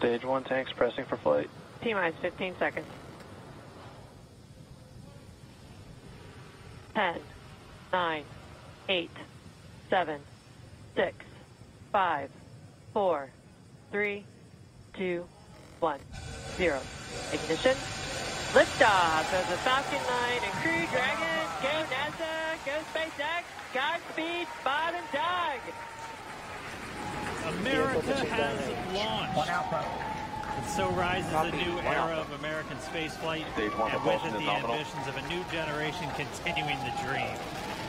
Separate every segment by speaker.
Speaker 1: Stage 1 tanks pressing for flight.
Speaker 2: T-minus 15 seconds. 10, 9, 8, 7, 6, 5, 4, 3, 2, 1, 0. Ignition. Liftoff of the Falcon 9 and Crew Dragon. Go NASA, go SpaceX, Godspeed, Bob and Doug.
Speaker 3: America has launched. And so rises a new era of American spaceflight, and with it the ambitions of a new generation continuing the dream.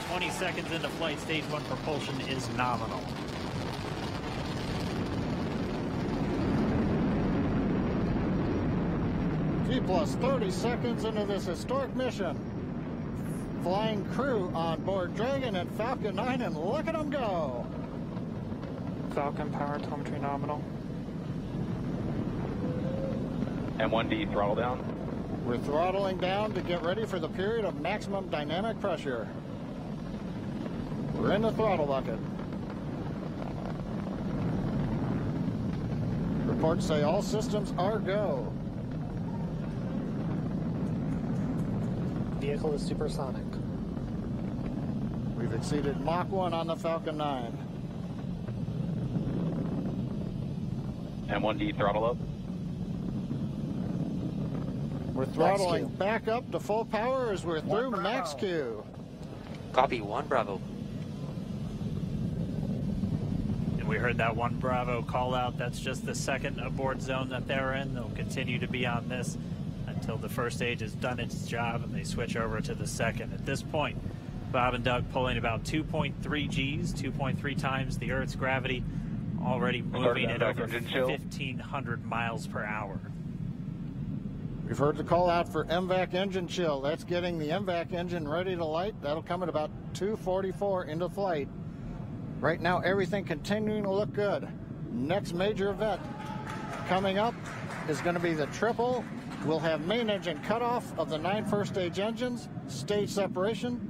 Speaker 3: 20 seconds into flight, stage 1 propulsion is nominal.
Speaker 4: T plus 30 seconds into this historic mission. Flying crew on board Dragon and Falcon 9, and look at them go.
Speaker 5: Falcon power telemetry nominal.
Speaker 1: M1D throttle down.
Speaker 4: We're throttling down to get ready for the period of maximum dynamic pressure. We're in the throttle bucket. Reports say all systems are go.
Speaker 6: Vehicle is supersonic.
Speaker 4: We've exceeded Mach 1 on the Falcon 9.
Speaker 1: M1D throttle up.
Speaker 4: We're throttling back up to full power as we're through max Q.
Speaker 7: Copy, 1 Bravo.
Speaker 3: And we heard that 1 Bravo call out. That's just the second abort zone that they're in. They'll continue to be on this until the first stage has done its job and they switch over to the second. At this point, Bob and Doug pulling about 2.3 Gs, 2.3 times the Earth's gravity, already moving at over 1,500 miles per hour.
Speaker 4: We've heard the call out for MVAC engine chill. That's getting the MVAC engine ready to light. That'll come at about 2:44 into flight. Right now, everything continuing to look good. Next major event coming up is going to be the triple. We'll have main engine cutoff of the 9 first stage engines, stage separation,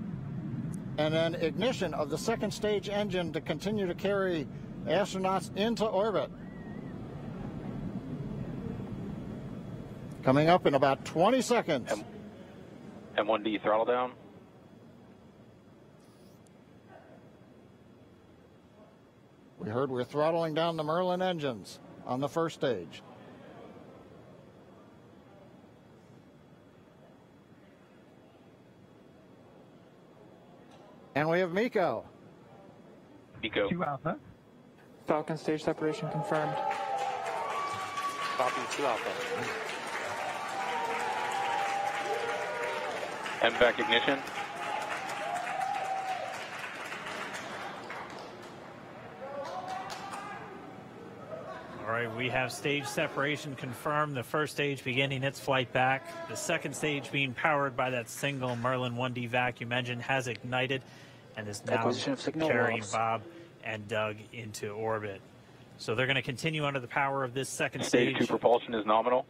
Speaker 4: and then ignition of the second stage engine to continue to carry astronauts into orbit. Coming up in about 20 seconds.
Speaker 1: M1D throttle down.
Speaker 4: We heard we're throttling down the Merlin engines on the first stage. And we have MECO.
Speaker 1: MECO.
Speaker 5: 2 Alpha. Falcon stage separation confirmed.
Speaker 7: Copy, 2 Alpha.
Speaker 1: MVAC ignition.
Speaker 3: All right, we have stage separation confirmed. The first stage beginning its flight back. The second stage being powered by that single Merlin 1D vacuum engine has ignited and is now carrying Bob and Doug into orbit. So they're going to continue under the power of this second stage.
Speaker 1: Stage 2 propulsion is nominal.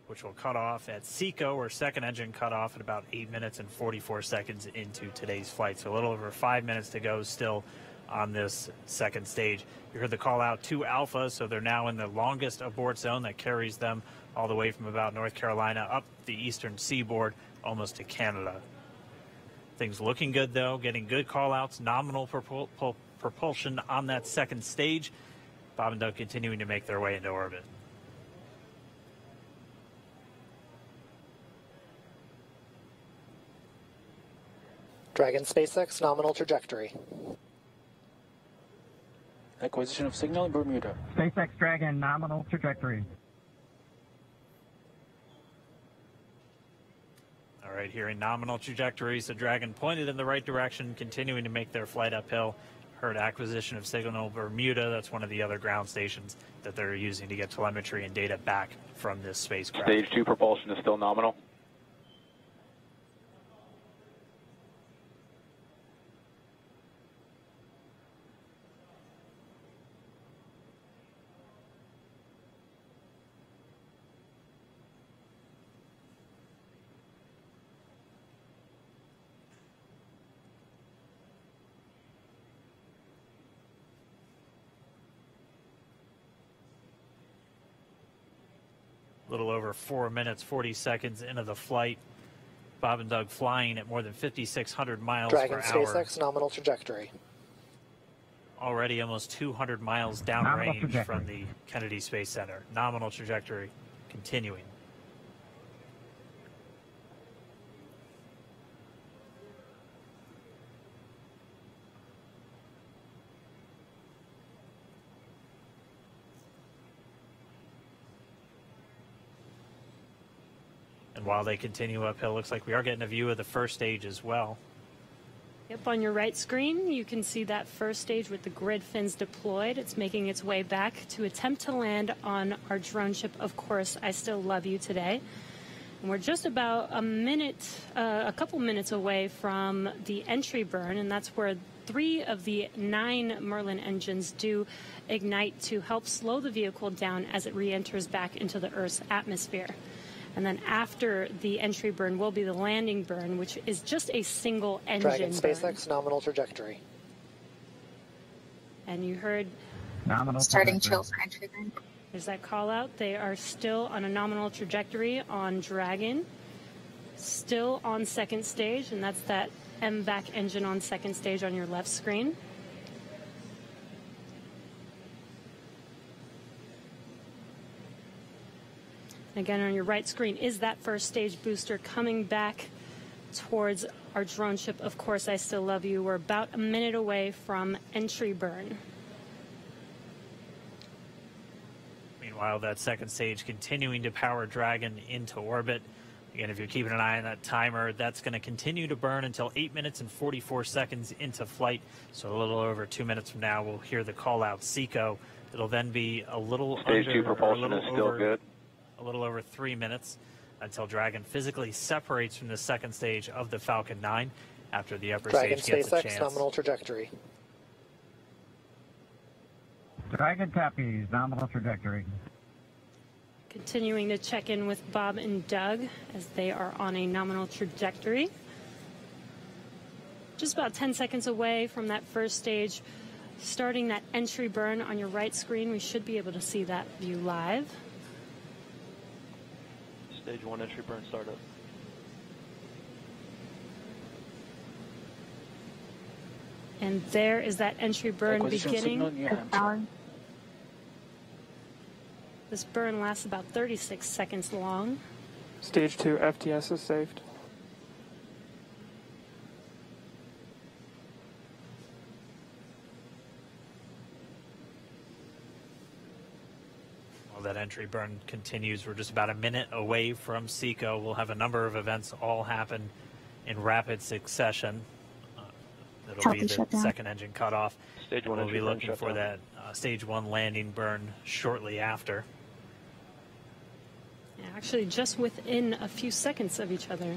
Speaker 3: Which will cut off at SECO, or second engine cut off at about 8 minutes and 44 seconds into today's flight. So a little over 5 minutes to go still on this second stage. You heard the call out 2 Alpha, so they're now in the longest abort zone that carries them all the way from about North Carolina up the eastern seaboard almost to Canada. Things looking good though, getting good call outs, nominal propulsion on that second stage. Bob and Doug continuing to make their way into orbit.
Speaker 6: Dragon SpaceX nominal trajectory.
Speaker 8: Acquisition of signal in Bermuda.
Speaker 5: SpaceX Dragon nominal trajectory.
Speaker 3: All right, here in nominal trajectory, so Dragon pointed in the right direction, continuing to make their flight uphill. Heard acquisition of signal Bermuda. That's one of the other ground stations that they're using to get telemetry and data back from this spacecraft.
Speaker 1: Stage 2 propulsion is still nominal.
Speaker 3: A little over 4 minutes, 40 seconds into the flight. Bob and Doug flying at more than 5,600 miles
Speaker 6: Dragon
Speaker 3: per hour.
Speaker 6: SpaceX nominal trajectory.
Speaker 3: Already almost 200 miles downrange from the Kennedy Space Center. Nominal trajectory continuing. And while they continue uphill, looks like we are getting a view of the first stage as well.
Speaker 9: Yep, on your right screen, you can see that first stage with the grid fins deployed. It's making its way back to attempt to land on our drone ship, Of Course, I Still Love You today. And we're just about a couple minutes away from the entry burn, and that's where 3 of the 9 Merlin engines do ignite to help slow the vehicle down as it re-enters back into the Earth's atmosphere. And then after the entry burn will be the landing burn, which is just a single engine
Speaker 6: Dragon SpaceX nominal trajectory.
Speaker 9: And you heard
Speaker 5: Nominal
Speaker 10: starting chill for entry burn.
Speaker 9: There's that call out. They are still on a nominal trajectory on Dragon, still on second stage, and that's that MVAC engine on second stage on your left screen. Again, on your right screen is that first stage booster coming back towards our drone ship, Of Course, I Still Love You. We're about a minute away from entry burn.
Speaker 3: Meanwhile, that second stage continuing to power Dragon into orbit. Again, if you're keeping an eye on that timer, that's going to continue to burn until 8 minutes and 44 seconds into flight. So a little over 2 minutes from now, we'll hear the call out SECO. It'll then be a little
Speaker 1: Stage 2 propulsion is still good.
Speaker 3: A little over 3 minutes until Dragon physically separates from the second stage of the Falcon 9 after the upper
Speaker 6: Dragon
Speaker 3: stage gets a
Speaker 6: SpaceX
Speaker 3: chance.
Speaker 6: nominal trajectory.
Speaker 5: Dragon copies, nominal trajectory.
Speaker 9: Continuing to check in with Bob and Doug as they are on a nominal trajectory. Just about 10 seconds away from that first stage. Starting that entry burn on your right screen, we should be able to see that view live.
Speaker 8: Stage 1 entry burn startup.
Speaker 9: And there is that entry burn beginning. This burn lasts about 36 seconds long.
Speaker 5: Stage 2 FTS is saved.
Speaker 3: While that entry burn continues, we're just about a minute away from SECO. We'll have a number of events all happen in rapid succession. That'll be the second engine cutoff.
Speaker 8: Stage 1
Speaker 3: we'll be
Speaker 8: burn
Speaker 3: looking for that stage 1 landing burn shortly after.
Speaker 9: Yeah, actually, just within a few seconds of each other.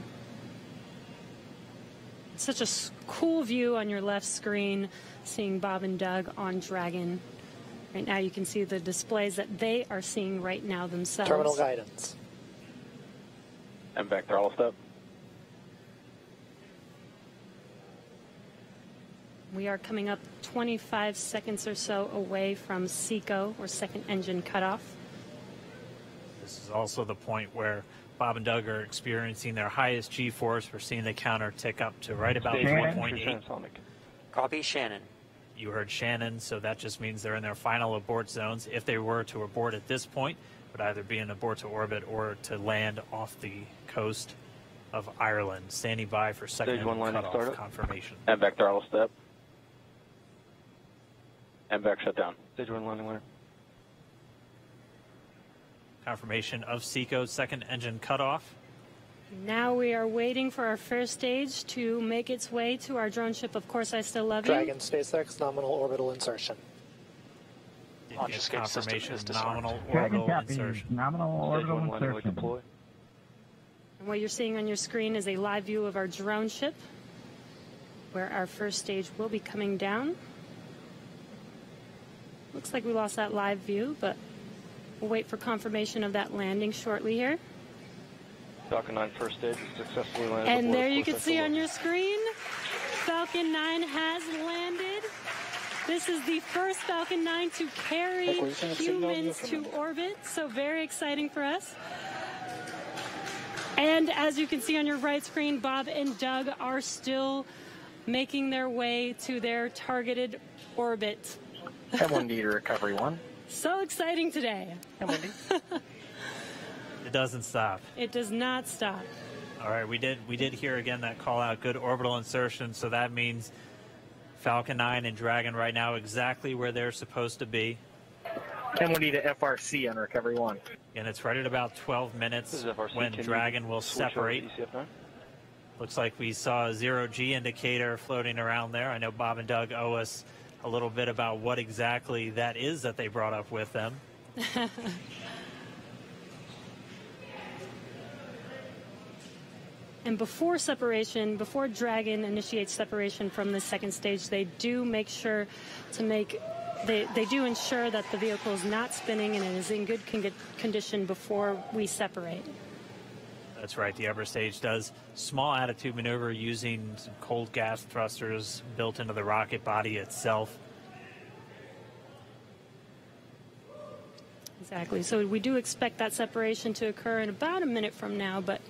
Speaker 9: It's such a cool view on your left screen, seeing Bob and Doug on Dragon. Right now, you can see the displays that they are seeing right now themselves.
Speaker 6: Terminal guidance.
Speaker 1: MVAC throttle step.
Speaker 9: We are coming up 25 seconds or so away from SECO, or second engine cutoff.
Speaker 3: This is also the point where Bob and Doug are experiencing their highest G-force. We're seeing the counter tick up to right about 1.8.
Speaker 7: Copy Shannon.
Speaker 3: You heard Shannon, so that just means they're in their final abort zones. If they were to abort at this point, it would either be an abort to orbit or to land off the coast of Ireland. Standing by for second
Speaker 8: Stage 1 landing
Speaker 3: cutoff
Speaker 8: startup.
Speaker 3: confirmation.
Speaker 1: MVAC throttle step. MVAC shutdown.
Speaker 8: Stage 1 landing winner.
Speaker 3: Confirmation of SECO's second engine cutoff.
Speaker 9: Now we are waiting for our first stage to make its way to our drone ship, Of Course, I Still Love You.
Speaker 6: Dragon SpaceX nominal orbital insertion.
Speaker 7: Launch escape system
Speaker 3: Confirmation
Speaker 7: is disarmed.
Speaker 3: nominal
Speaker 5: Dragon
Speaker 3: orbital
Speaker 5: copies,
Speaker 3: insertion.
Speaker 5: nominal
Speaker 8: Stage
Speaker 5: orbital
Speaker 8: 1 landing leg
Speaker 5: insertion.
Speaker 8: deploy.
Speaker 9: And what you're seeing on your screen is a live view of our drone ship, where our first stage will be coming down. Looks like we lost that live view, but we'll wait for confirmation of that landing shortly here.
Speaker 8: Falcon 9 first stage is successfully landed.
Speaker 9: And there you can see on your screen, Falcon 9 has landed. This is the first Falcon 9 to carry humans to orbit, so very exciting for us. And as you can see on your right screen, Bob and Doug are still making their way to their targeted orbit.
Speaker 6: M1D to recovery 1.
Speaker 9: So exciting today.
Speaker 6: M1D.
Speaker 3: It doesn't stop.
Speaker 9: It does not stop.
Speaker 3: All right, we did hear again that call out, good orbital insertion, so that means Falcon 9 and Dragon right now exactly where they're supposed to be.
Speaker 6: M1D to FRC on recovery 1.
Speaker 3: And it's right at about 12 minutes when Dragon will separate. Looks like we saw a 0G indicator floating around there. I know Bob and Doug owe us a little bit about what exactly that is that they brought up with them.
Speaker 9: And before separation, before Dragon initiates separation from the second stage, they do make sure to they do ensure that the vehicle is not spinning and it is in good condition before we separate.
Speaker 3: That's right. The upper stage does small attitude maneuver using some cold gas thrusters built into the rocket body itself.
Speaker 9: Exactly. So we do expect that separation to occur in about a minute from now, but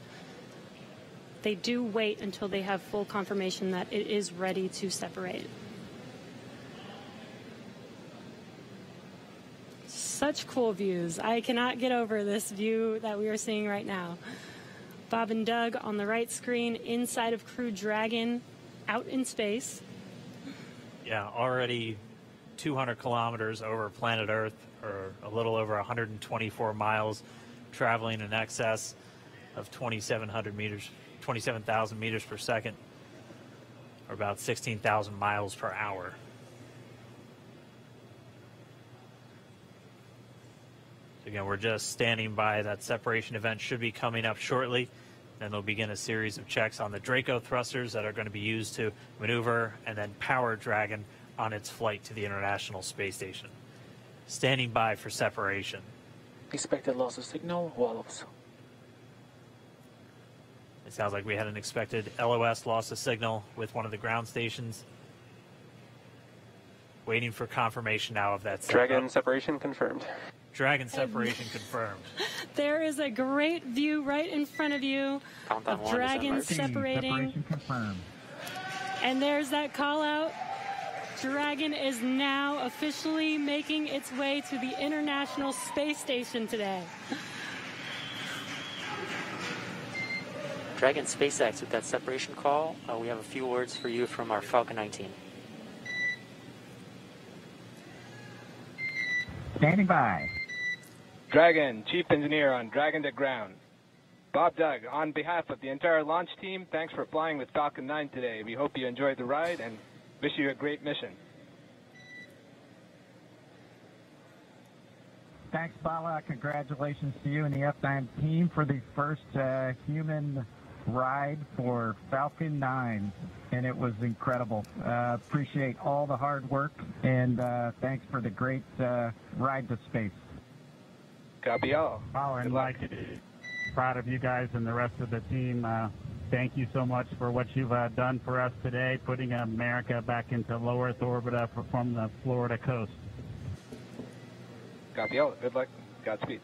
Speaker 9: they do wait until they have full confirmation that it is ready to separate. Such cool views. I cannot get over this view that we are seeing right now. Bob and Doug on the right screen, inside of Crew Dragon, out in space.
Speaker 3: Yeah, already 200 kilometers over planet Earth, or a little over 124 miles, traveling in excess of 2,700 meters. 27,000 meters per second, or about 16,000 miles per hour. So again, we're just standing by. That separation event should be coming up shortly. Then they'll begin a series of checks on the Draco thrusters that are going to be used to maneuver and then power Dragon on its flight to the International Space Station. Standing by for separation.
Speaker 6: Expected loss of signal, walls.
Speaker 3: It sounds like we had an expected LOS, loss of signal, with one of the ground stations. Waiting for confirmation now of that.
Speaker 8: Dragon separation confirmed.
Speaker 3: Dragon separation confirmed.
Speaker 9: There is a great view right in front of you of Dragon separating.
Speaker 5: Separation confirmed.
Speaker 9: And there's that call out. Dragon is now officially making its way to the International Space Station today.
Speaker 7: Dragon SpaceX, with that separation call, we have a few words for you from our Falcon 19.
Speaker 5: Standing by.
Speaker 10: Dragon, Chief Engineer on Dragon to Ground. Bob Doug, on behalf of the entire launch team, thanks for flying with Falcon 9 today. We hope you enjoyed the ride and wish you a great mission.
Speaker 5: Thanks, Bala. Congratulations to you and the F9 team for the first human ride for Falcon 9, and it was incredible. Appreciate all the hard work, and thanks for the great ride to space.
Speaker 10: Copy all.
Speaker 5: Oh, and Mike, proud of you guys and the rest of the team. Thank you so much for what you've done for us today, putting America back into low Earth orbit from the Florida coast.
Speaker 10: Copy all. Good luck. Godspeed.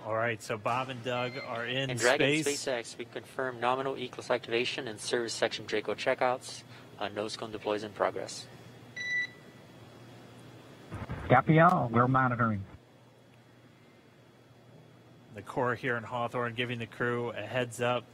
Speaker 3: All right, so Bob and Doug are in
Speaker 7: And Dragon
Speaker 3: space.
Speaker 7: SpaceX, we confirm nominal Eclipse activation and service section Draco checkouts. Nose cone deploys in progress.
Speaker 5: Copy all. We're monitoring.
Speaker 3: The Corps here in Hawthorne giving the crew a heads up